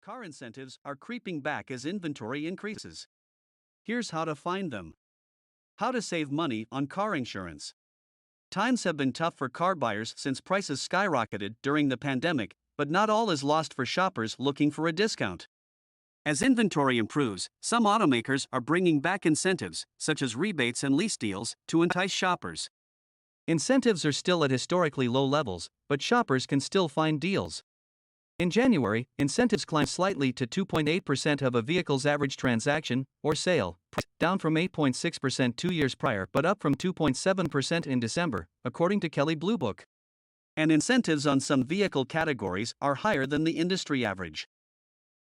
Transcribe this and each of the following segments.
Car incentives are creeping back as inventory increases. Here's how to find them. How to save money on car insurance. Times have been tough for car buyers since prices skyrocketed during the pandemic, but not all is lost for shoppers looking for a discount. As inventory improves, some automakers are bringing back incentives, such as rebates and lease deals, to entice shoppers. Incentives are still at historically low levels, but shoppers can still find deals. In January, incentives climbed slightly to 2.8% of a vehicle's average transaction, or sale, down from 8.6% 2 years prior but up from 2.7% in December, according to Kelley Blue Book. And incentives on some vehicle categories are higher than the industry average.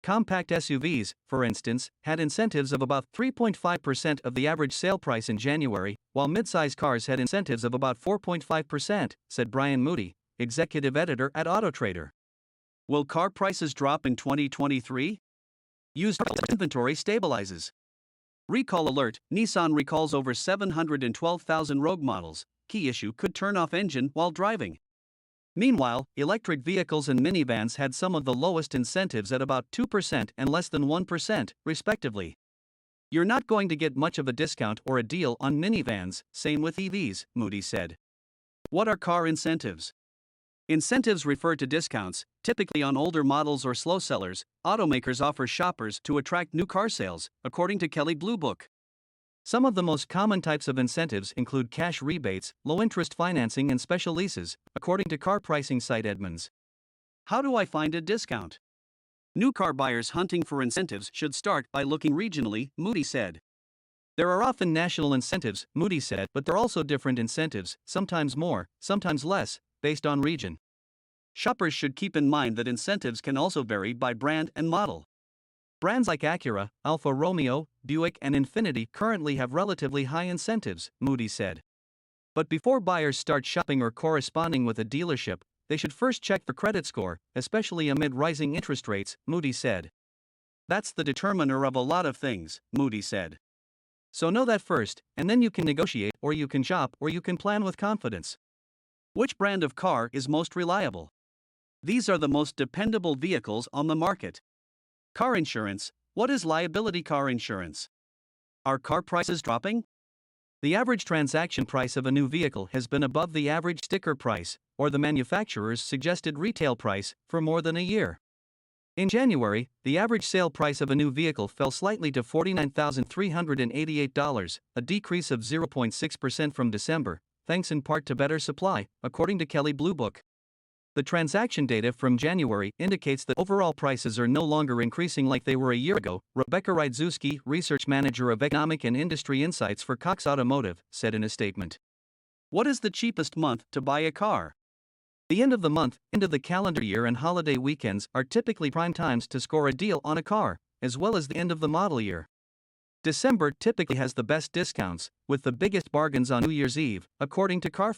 Compact SUVs, for instance, had incentives of about 3.5% of the average sale price in January, while midsize cars had incentives of about 4.5%, said Brian Moody, executive editor at AutoTrader. Will car prices drop in 2023? Used car inventory stabilizes. Recall alert: Nissan recalls over 712,000 Rogue models. Key issue: could turn off engine while driving. Meanwhile, electric vehicles and minivans had some of the lowest incentives at about 2% and less than 1%, respectively. You're not going to get much of a discount or a deal on minivans, same with EVs, Moody said. What are car incentives? Incentives refer to discounts, typically on older models or slow sellers, automakers offer shoppers to attract new car sales, according to Kelley Blue Book. Some of the most common types of incentives include cash rebates, low-interest financing and special leases, according to car pricing site Edmunds. How do I find a discount? New car buyers hunting for incentives should start by looking regionally, Moody said. There are often national incentives, Moody said, but there are also different incentives, sometimes more, sometimes less, based on region. Shoppers should keep in mind that incentives can also vary by brand and model. Brands like Acura, Alfa Romeo, Buick, and Infiniti currently have relatively high incentives, Moody said. But before buyers start shopping or corresponding with a dealership, they should first check for credit score, especially amid rising interest rates, Moody said. That's the determiner of a lot of things, Moody said. So know that first, and then you can negotiate, or you can shop, or you can plan with confidence. Which brand of car is most reliable? These are the most dependable vehicles on the market. Car insurance. What is liability car insurance? Are car prices dropping? The average transaction price of a new vehicle has been above the average sticker price, or the manufacturer's suggested retail price, for more than a year. In January, the average sale price of a new vehicle fell slightly to $49,388, a decrease of 0.6% from December, thanks in part to better supply, according to Kelley Blue Book. The transaction data from January indicates that overall prices are no longer increasing like they were a year ago, Rebecca Rydzuski, research manager of economic and industry insights for Cox Automotive, said in a statement. What is the cheapest month to buy a car? The end of the month, end of the calendar year, and holiday weekends are typically prime times to score a deal on a car, as well as the end of the model year. December typically has the best discounts, with the biggest bargains on New Year's Eve, according to Carfax.